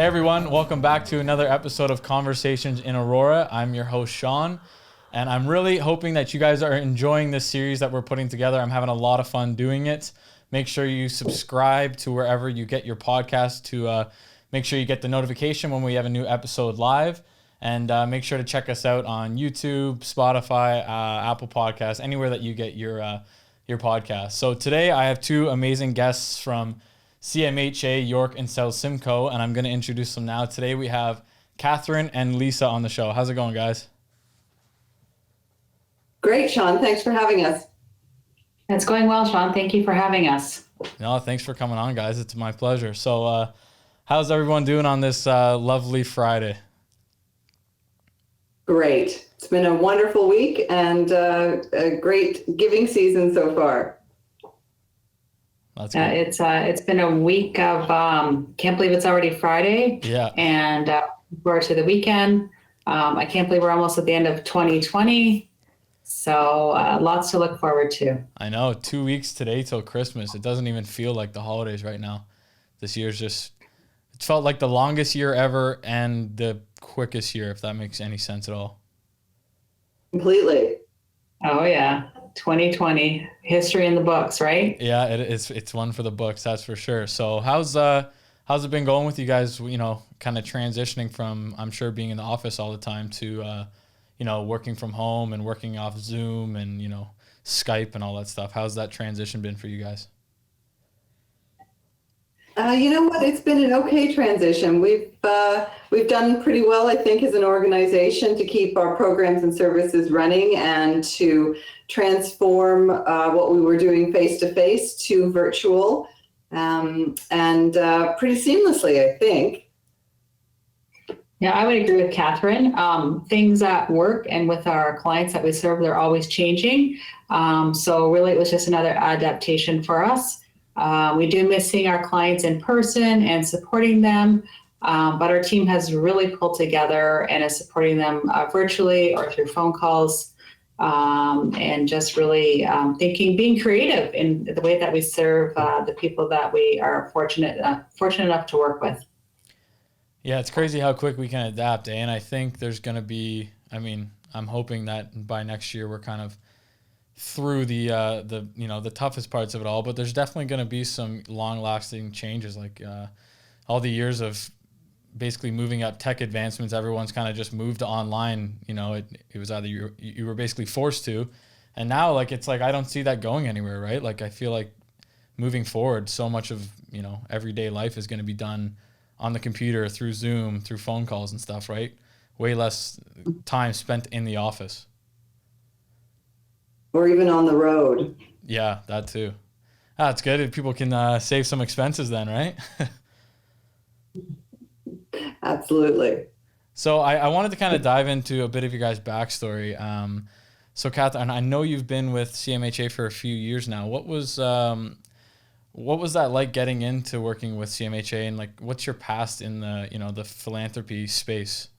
Hey everyone, welcome back to another episode of Conversations in Aurora. I'm your host Sean, and I'm really hoping that you guys are enjoying this series that we're putting together. I'm having a lot of fun doing it. Make sure you subscribe to wherever you get your podcast to make sure you get the notification when we have a new episode live, and make sure to check us out on YouTube, Spotify, Apple Podcasts, anywhere that you get your podcast. So today I have two amazing guests from CMHA, York, and South Simcoe, and I'm going to introduce them now. Today we have Catherine and Lisa on the show. How's it going, guys? Great, Sean. Thanks for having us. It's going well, Sean. Thank you for having us. No, thanks for coming on, guys. It's my pleasure. So how's everyone doing on this lovely Friday? Great. It's been a wonderful week and a great giving season so far. That's good. It's been a week of can't believe it's already Friday. Yeah. And forward to the weekend. I can't believe we're almost at the end of 2020. So lots to look forward to. I know. 2 weeks today till Christmas. It doesn't even feel like the holidays right now. This year's just, it felt like the longest year ever and the quickest year, if that makes any sense at all. Completely. Oh yeah. 2020 history in the books, right? Yeah, it's one for the books, that's for sure. So how's it been going with you guys, you know, kind of transitioning from, I'm sure, being in the office all the time to you know, working from home and working off Zoom and, you know, Skype and all that stuff. How's that transition been for you guys? You know what? It's been an okay transition. We've done pretty well, I think, as an organization to keep our programs and services running and to transform what we were doing face-to-face to virtual and pretty seamlessly, I think. Yeah, I would agree with Catherine. Things at work and with our clients that we serve, they're always changing. So really it was just another adaptation for us. We do miss seeing our clients in person and supporting them, but our team has really pulled together and is supporting them virtually or through phone calls, and just really being creative in the way that we serve the people that we are fortunate enough to work with. Yeah, it's crazy how quick we can adapt, and I think there's going to be, I mean, I'm hoping that by next year we're kind of through the you know, the toughest parts of it all, but there's definitely going to be some long-lasting changes, like all the years of basically moving up tech advancements. Everyone's kind of just moved to online. You know, it was either you were basically forced to, and now like it's like I don't see that going anywhere, right? Like I feel like moving forward, so much of, you know, everyday life is going to be done on the computer, through Zoom, through phone calls and stuff, right? Way less time spent in the office. Or even on the road. Yeah, that too. That's good. People can save some expenses then, right? Absolutely. So I wanted to kind of dive into a bit of your guys' backstory. So Catherine, I know you've been with CMHA for a few years now. What was that like getting into working with CMHA, and like what's your past in the, you know, the philanthropy space?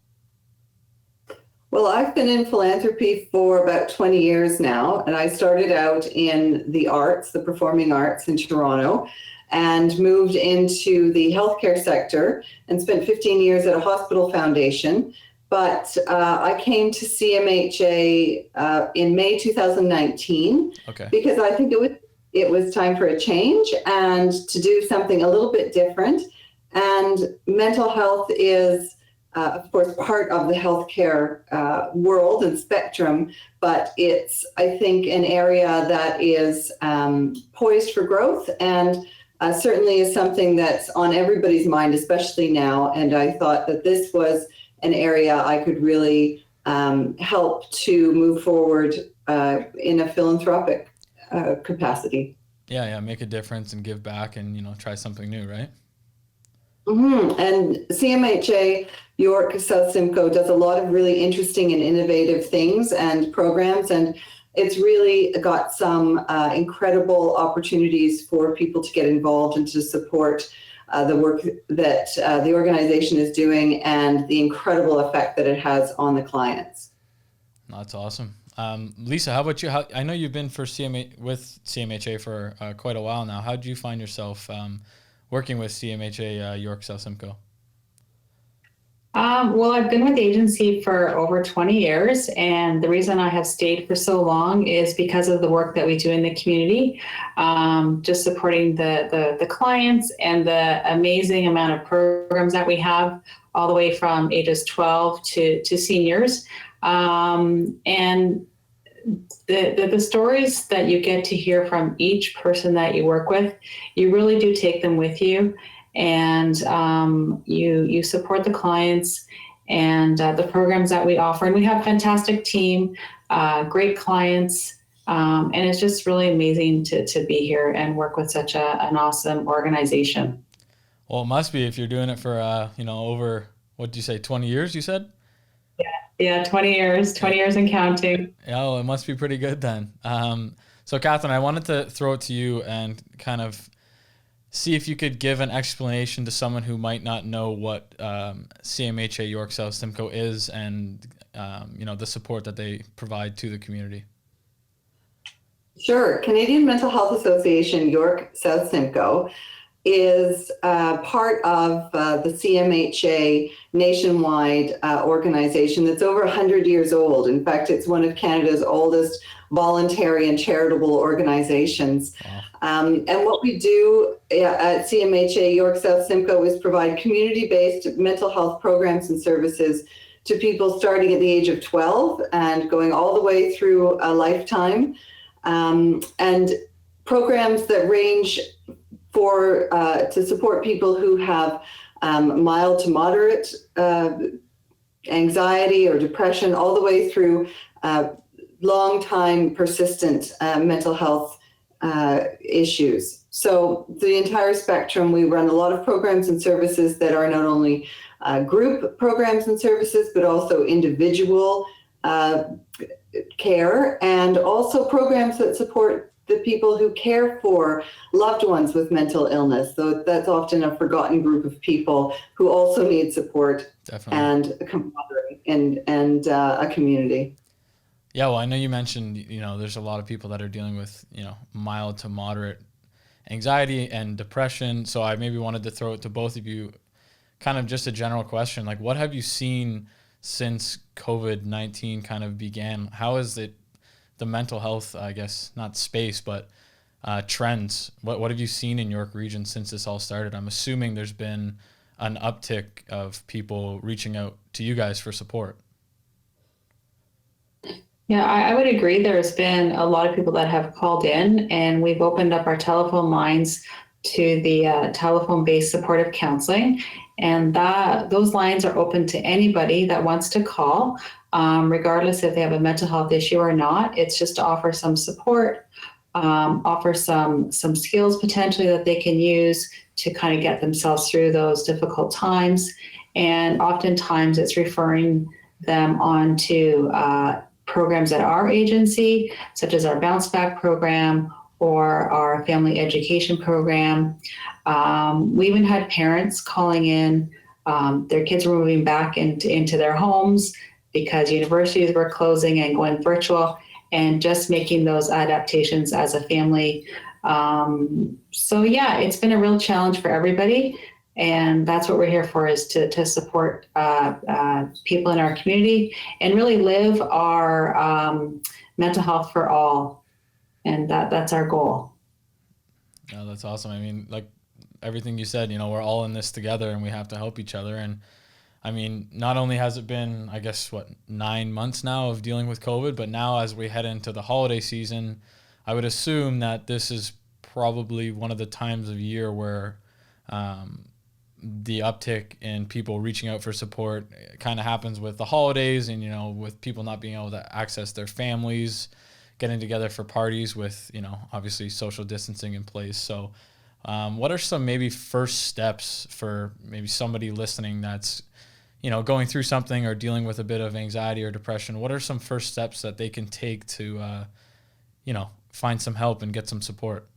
Well, I've been in philanthropy for about 20 years now, and I started out in the arts, the performing arts in Toronto, and moved into the healthcare sector and spent 15 years at a hospital foundation. But I came to CMHA in May 2019, okay, because I think it was time for a change and to do something a little bit different. And mental health is, of course, part of the healthcare world and spectrum, but it's, I think, an area that is poised for growth and certainly is something that's on everybody's mind, especially now. And I thought that this was an area I could really help to move forward in a philanthropic capacity. Yeah, make a difference and give back and, you know, try something new, right? Mm-hmm. And CMHA York South Simcoe does a lot of really interesting and innovative things and programs, and it's really got some incredible opportunities for people to get involved and to support the work that the organization is doing and the incredible effect that it has on the clients. That's awesome. Lisa, how about you? I know you've been with CMHA for quite a while now. How did you find yourself working with CMHA York South Simcoe? Well, I've been with the agency for over 20 years, and the reason I have stayed for so long is because of the work that we do in the community, just supporting the clients and the amazing amount of programs that we have, all the way from ages 12 to seniors. And the stories that you get to hear from each person that you work with, you really do take them with you, and you support the clients and the programs that we offer. And we have a fantastic team, great clients, and it's just really amazing to be here and work with such an awesome organization. Well, it must be if you're doing it for over, what did you say, 20 years? You said. Yeah, 20 years and counting. Yeah, well, it must be pretty good then. So Catherine, I wanted to throw it to you and kind of see if you could give an explanation to someone who might not know what CMHA York South Simcoe is, and the support that they provide to the community. Sure. Canadian Mental Health Association York South Simcoe is part of the CMHA nationwide organization that's over 100 years old. In fact, it's one of Canada's oldest voluntary and charitable organizations. Wow. And what we do at CMHA York South Simcoe is provide community-based mental health programs and services to people starting at the age of 12 and going all the way through a lifetime. And programs that range to support people who have mild to moderate anxiety or depression, all the way through long-time persistent mental health issues. So the entire spectrum. We run a lot of programs and services that are not only group programs and services, but also individual care, and also programs that support the people who care for loved ones with mental illness. So that's often a forgotten group of people who also need support. Definitely. And camaraderie and a community. Yeah, well, I know you mentioned, there's a lot of people that are dealing with, mild to moderate anxiety and depression. So I maybe wanted to throw it to both of you, kind of just a general question, like what have you seen since COVID-19 kind of began? How is it, the mental health, I guess, not space, but trends? What have you seen in York Region since this all started? I'm assuming there's been an uptick of people reaching out to you guys for support. Yeah, I would agree. There's been a lot of people that have called in, and we've opened up our telephone lines to the telephone-based supportive counseling. And those lines are open to anybody that wants to call, regardless if they have a mental health issue or not. It's just to offer some support, offer some skills potentially that they can use to kind of get themselves through those difficult times. And oftentimes it's referring them on to programs at our agency, such as our Bounce Back program or our family education program. We even had parents calling in. Their kids were moving back into their homes because universities were closing and going virtual, and just making those adaptations as a family. So yeah, it's been a real challenge for everybody. And that's what we're here for, is to support people in our community and really live our mental health for all. And that's our goal. Yeah, that's awesome. I mean, like everything you said, we're all in this together and we have to help each other. And I mean, not only has it been, I guess, 9 months now of dealing with COVID, but now as we head into the holiday season, I would assume that this is probably one of the times of year where the uptick in people reaching out for support kind of happens with the holidays, and, with people not being able to access their families, getting together for parties with, obviously social distancing in place. So what are some maybe first steps for maybe somebody listening that's, going through something or dealing with a bit of anxiety or depression? What are some first steps that they can take to, find some help and get some support?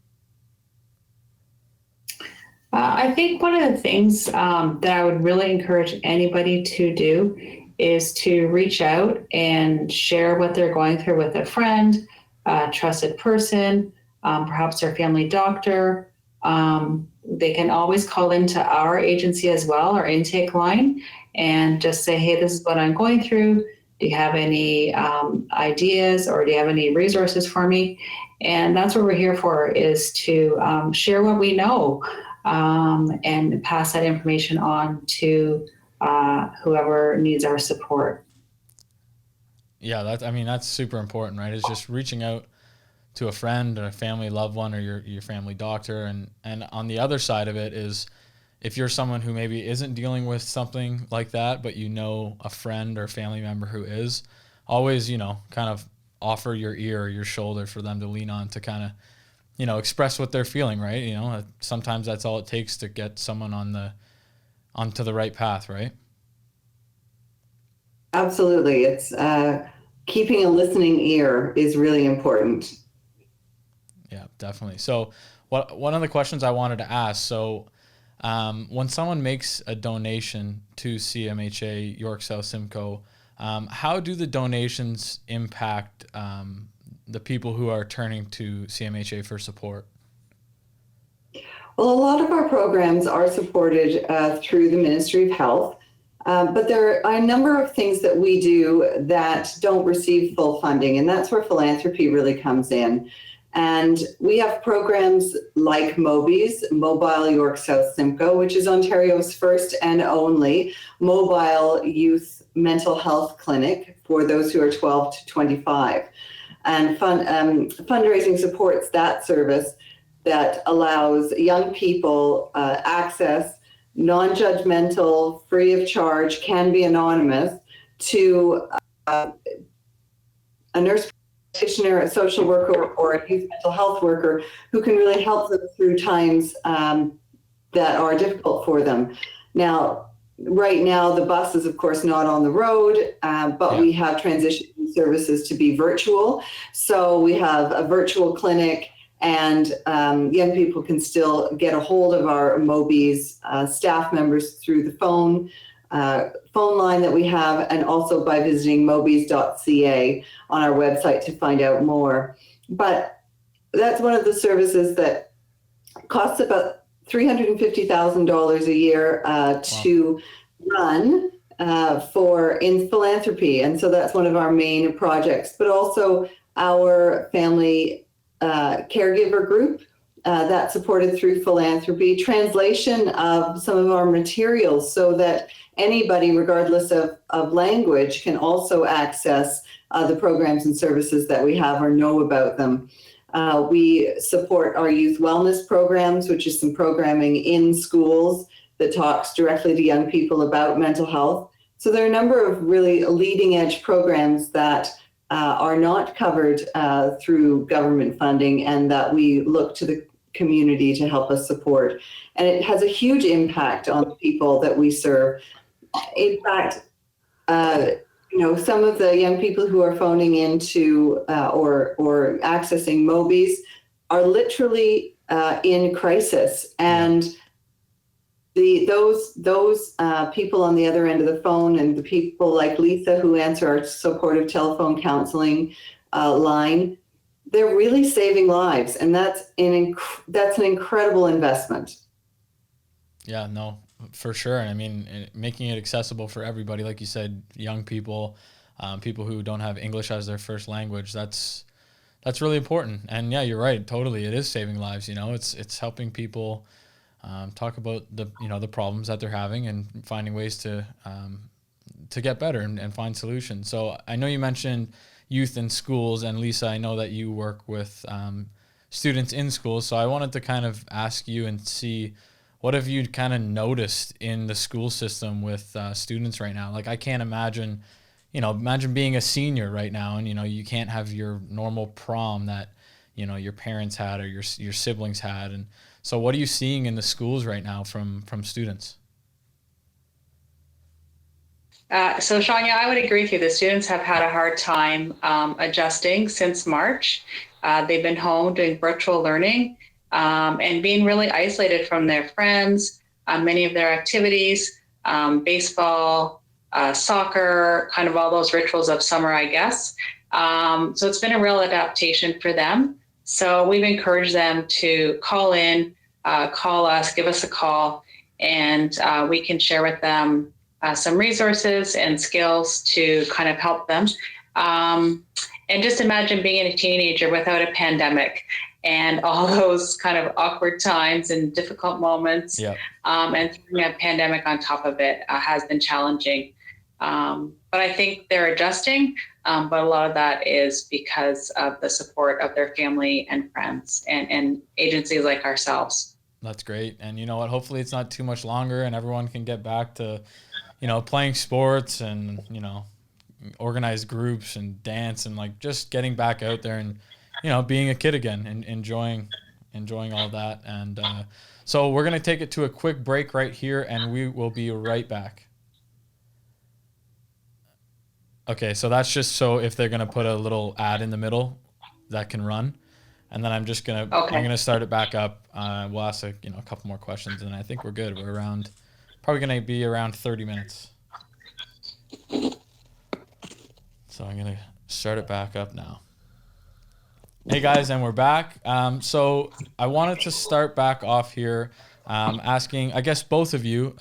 I think one of the things that I would really encourage anybody to do is to reach out and share what they're going through with a friend, a trusted person, perhaps their family doctor. They can always call into our agency as well, our intake line, and just say, hey, this is what I'm going through. Do you have any ideas, or do you have any resources for me? And that's what we're here for, is to share what we know and pass that information on to whoever needs our support. Yeah, that's super important, right? It's just reaching out to a friend or a family loved one or your family doctor. And on the other side of it is, if you're someone who maybe isn't dealing with something like that, but you know a friend or family member who is, always, kind of offer your ear or your shoulder for them to lean on to kind of, express what they're feeling, right? Sometimes that's all it takes to get someone onto the right path, right? Absolutely. It's keeping a listening ear is really important. Yeah, definitely. So one of the questions I wanted to ask, so when someone makes a donation to CMHA York South Simcoe, how do the donations impact the people who are turning to CMHA for support? Well, a lot of our programs are supported through the Ministry of Health, but there are a number of things that we do that don't receive full funding, and that's where philanthropy really comes in. And we have programs like MOBI's, Mobile York South Simcoe, which is Ontario's first and only mobile youth mental health clinic for those who are 12 to 25. And fundraising supports that service that allows young people access, non-judgmental, free of charge, can be anonymous, to a nurse practitioner, a social worker, or a youth mental health worker who can really help them through times that are difficult for them. Now, right now, the bus is, of course, not on the road, but we have transitioning services to be virtual. So we have a virtual clinic, and young people can still get a hold of our MOBI's staff members through the phone line that we have, and also by visiting mobis.ca on our website to find out more. But that's one of the services that costs about $350,000 a year to run in philanthropy. And so that's one of our main projects, but also our family caregiver group that's supported through philanthropy, translation of some of our materials so that anybody, regardless of language, can also access the programs and services that we have or know about them. We support our youth wellness programs, which is some programming in schools that talks directly to young people about mental health. So there are a number of really leading edge programs that are not covered through government funding, and that we look to the community to help us support. And it has a huge impact on the people that we serve. In fact, some of the young people who are phoning into or accessing MOBI's are literally in crisis, and those people on the other end of the phone, and the people like Lisa who answer our supportive telephone counseling line, they're really saving lives, and that's an incredible investment. Yeah, no, for sure. And I mean, making it accessible for everybody, like you said, young people, people who don't have English as their first language, that's really important. And yeah, you're right. Totally. It is saving lives. It's helping people talk about the problems that they're having and finding ways to get better and find solutions. So I know you mentioned youth in schools, and Lisa, I know that you work with students in schools. So I wanted to kind of ask you and see, what have you kind of noticed in the school system with students right now? Like, I can't imagine, imagine being a senior right now, and you can't have your normal prom that your parents had or your siblings had. And so what are you seeing in the schools right now from students? So Sean, yeah, I would agree with you. The students have had a hard time adjusting since March. They've been home doing virtual learning and being really isolated from their friends, many of their activities, baseball, soccer, kind of all those rituals of summer, I guess. So it's been a real adaptation for them. So we've encouraged them to call in, call us, give us a call, and we can share with them some resources and skills to kind of help them. And just imagine being a teenager without a pandemic and all those kind of awkward times and difficult moments. Yep. And throwing a pandemic on top of it has been challenging. But I think they're adjusting. But a lot of that is because of the support of their family and friends and agencies like ourselves. That's great. And you know what? Hopefully it's not too much longer and everyone can get back to, playing sports and, organized groups and dance and like just getting back out there and, being a kid again and enjoying all that. And so we're going to take it to a quick break right here and we will be right back. Okay, so that's just so if they're going to put a little ad in the middle that can run. And then I'm going to start it back up. We'll ask a couple more questions and I think we're good. We're probably going to be around 30 minutes. So I'm going to start it back up now. Hey guys, and we're back. So I wanted to start back off here asking, I guess both of you,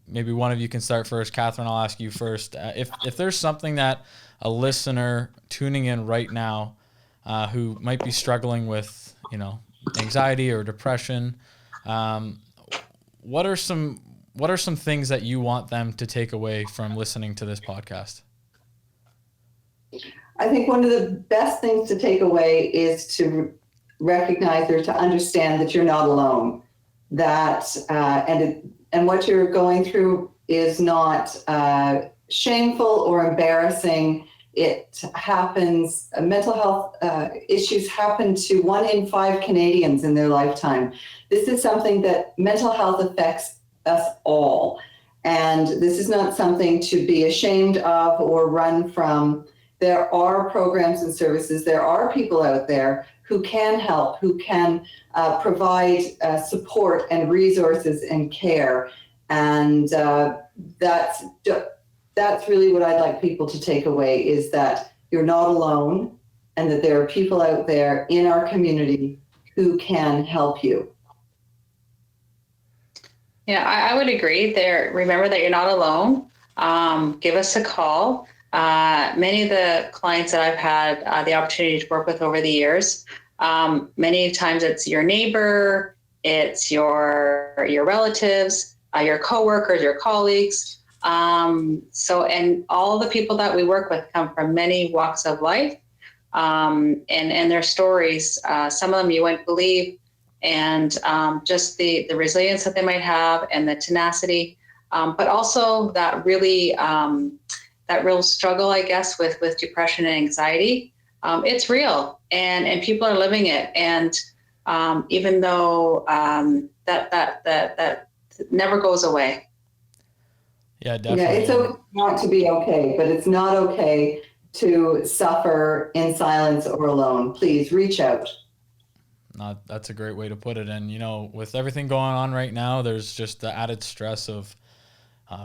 maybe one of you can start first. Catherine, I'll ask you first. If there's something that a listener tuning in right now who might be struggling with, anxiety or depression, what are some things that you want them to take away from listening to this podcast? I think one of the best things to take away is to recognize or to understand that you're not alone. That and what you're going through is not shameful or embarrassing. It happens. Mental health issues happen to 1 in 5 Canadians in their lifetime. This is something that mental health affects us all, and this is not something to be ashamed of or run from. There are programs and services. There are people out there who can help, who can provide support and resources and care. And that's really what I'd like people to take away, is that you're not alone and that there are people out there in our community who can help you. Yeah, I would agree there. Remember that you're not alone. Give us a call. Many of the clients that I've had the opportunity to work with over the years, many times it's your neighbor, it's your relatives, your coworkers, your colleagues. And all the people that we work with come from many walks of life, and their stories. Some of them you wouldn't believe, and just the resilience that they might have and the tenacity, but also that really that real struggle, I guess, with depression and anxiety. It's real, and people are living it. And even though that never goes away. Yeah, definitely. Yeah, it's okay not to be okay, but it's not okay to suffer in silence or alone. Please reach out. That's a great way to put it. And, with everything going on right now, there's just the added stress of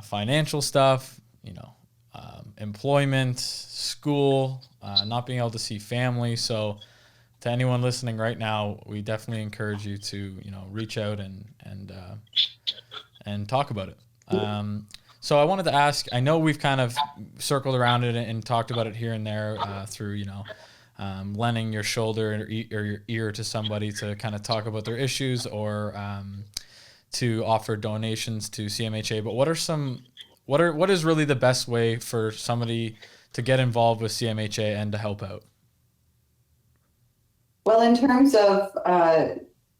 financial stuff, employment, school, not being able to see family. So to anyone listening right now, we definitely encourage you to, reach out and talk about it. So I wanted to ask, I know we've kind of circled around it and talked about it here and there through, lending your shoulder or your ear to somebody to kind of talk about their issues or to offer donations to CMHA. But what is really the best way for somebody to get involved with CMHA and to help out? Well, in terms of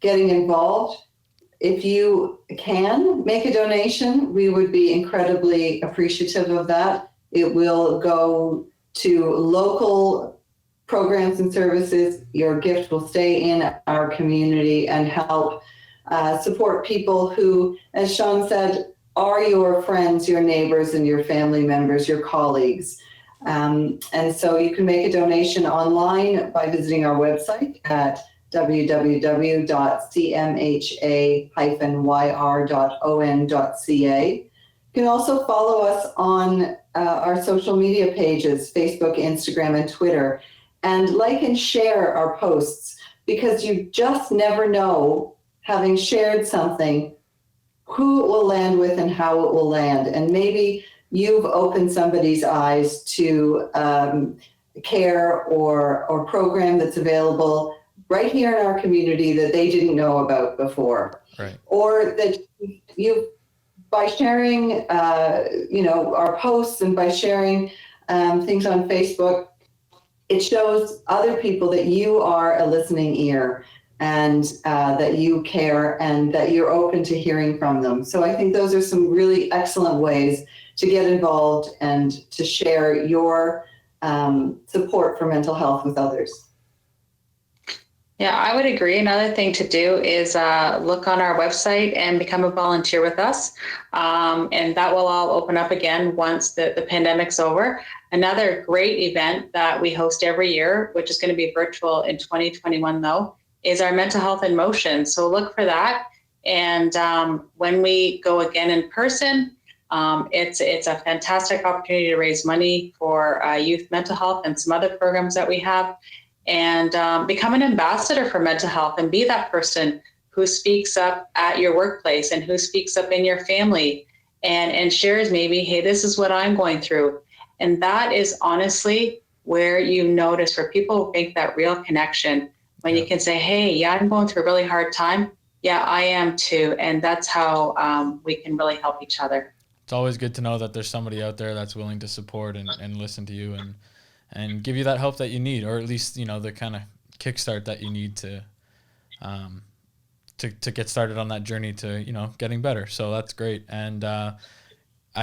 getting involved, if you can make a donation, we would be incredibly appreciative of that. It will go to local programs and services. Your gift will stay in our community and help support people who, as Sean said, are your friends, your neighbors, and your family members, your colleagues. And so you can make a donation online by visiting our website at www.cmha-yr.on.ca. You can also follow us on our social media pages, Facebook, Instagram, and Twitter, and like and share our posts, because you just never know, having shared something, who it will land with and how it will land. And maybe you've opened somebody's eyes to care or program that's available right here in our community that they didn't know about before. Right. Or that you, by sharing, our posts and by sharing things on Facebook, it shows other people that you are a listening ear and that you care and that you're open to hearing from them. So I think those are some really excellent ways to get involved and to share your support for mental health with others. Yeah, I would agree. Another thing to do is look on our website and become a volunteer with us. And that will all open up again once the pandemic's over. Another great event that we host every year, which is going to be virtual in 2021 though, is our Mental Health in Motion. So look for that. And when we go again in person, it's a fantastic opportunity to raise money for youth mental health and some other programs that we have. And become an ambassador for mental health and be that person who speaks up at your workplace and who speaks up in your family and shares maybe, hey, this is what I'm going through. And that is honestly where you notice, where people make that real connection, when you can say, hey, yeah, I'm going through a really hard time. Yeah, I am too. And that's how we can really help each other. It's always good to know that there's somebody out there that's willing to support and listen to you and give you that help that you need, or at least, the kind of kickstart that you need to get started on that journey to, getting better. So that's great. And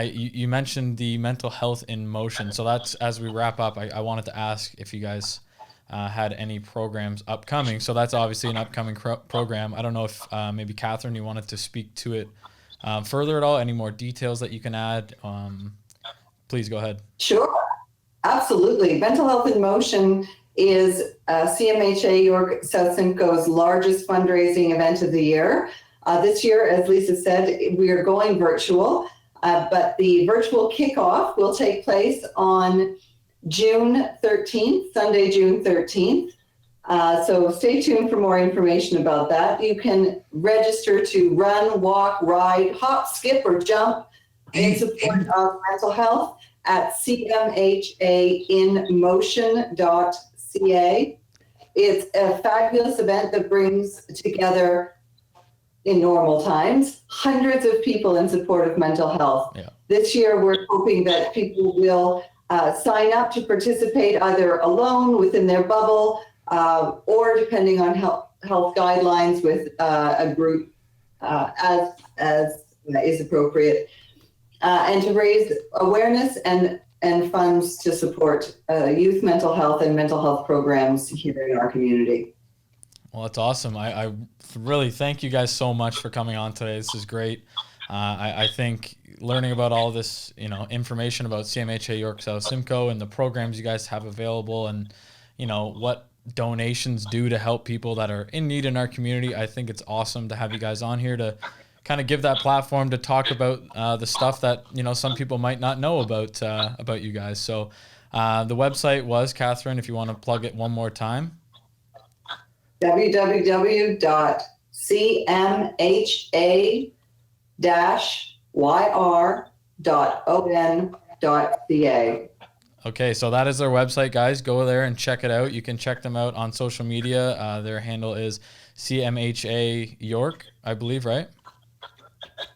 you mentioned the Mental Health in Motion. So that's, as we wrap up, I wanted to ask if you guys had any programs upcoming. So that's obviously an upcoming program. I don't know if maybe Catherine, you wanted to speak to it further at all. Any more details that you can add? Please go ahead. Sure. Absolutely. Mental Health in Motion is CMHA York South Simcoe's largest fundraising event of the year. This year, as Lisa said, we are going virtual, but the virtual kickoff will take place on June 13th, Sunday, June 13th. So stay tuned for more information about that. You can register to run, walk, ride, hop, skip, or jump in support of mental health at cmhainmotion.ca. It's a fabulous event that brings together, in normal times, hundreds of people in support of mental health. Yeah. This year, we're hoping that people will sign up to participate either alone within their bubble or, depending on health guidelines, with a group as is appropriate. And to raise awareness and funds to support youth mental health and mental health programs here in our community. Well, that's awesome. I really thank you guys so much for coming on today. This is great. I think learning about all this, information about CMHA York South Simcoe and the programs you guys have available and, what donations do to help people that are in need in our community. I think it's awesome to have you guys on here to kind of give that platform to talk about the stuff that some people might not know about you guys. So the website was, Catherine, if you want to plug it one more time. www.cmha-yr.on.ca. Okay, so that is their website, guys. Go there and check it out. You can check them out on social media. Their handle is CMHA York, I believe, right?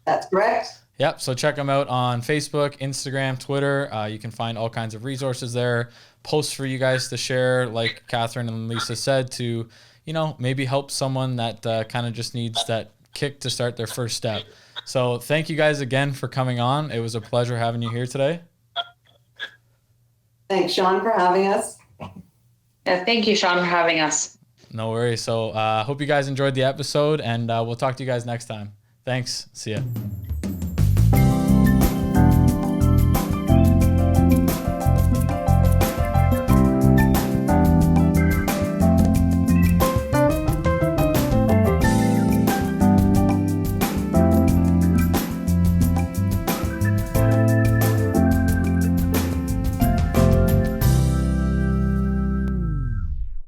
That's correct. Yep. So check them out on Facebook, Instagram, Twitter. You can find all kinds of resources there, posts for you guys to share, like Catherine and Lisa said, to, maybe help someone that kind of just needs that kick to start their first step. So thank you guys again for coming on. It was a pleasure having you here today. Thanks, Sean, for having us. Yeah, thank you, Sean, for having us. No worries. So hope you guys enjoyed the episode, and we'll talk to you guys next time. Thanks. See ya.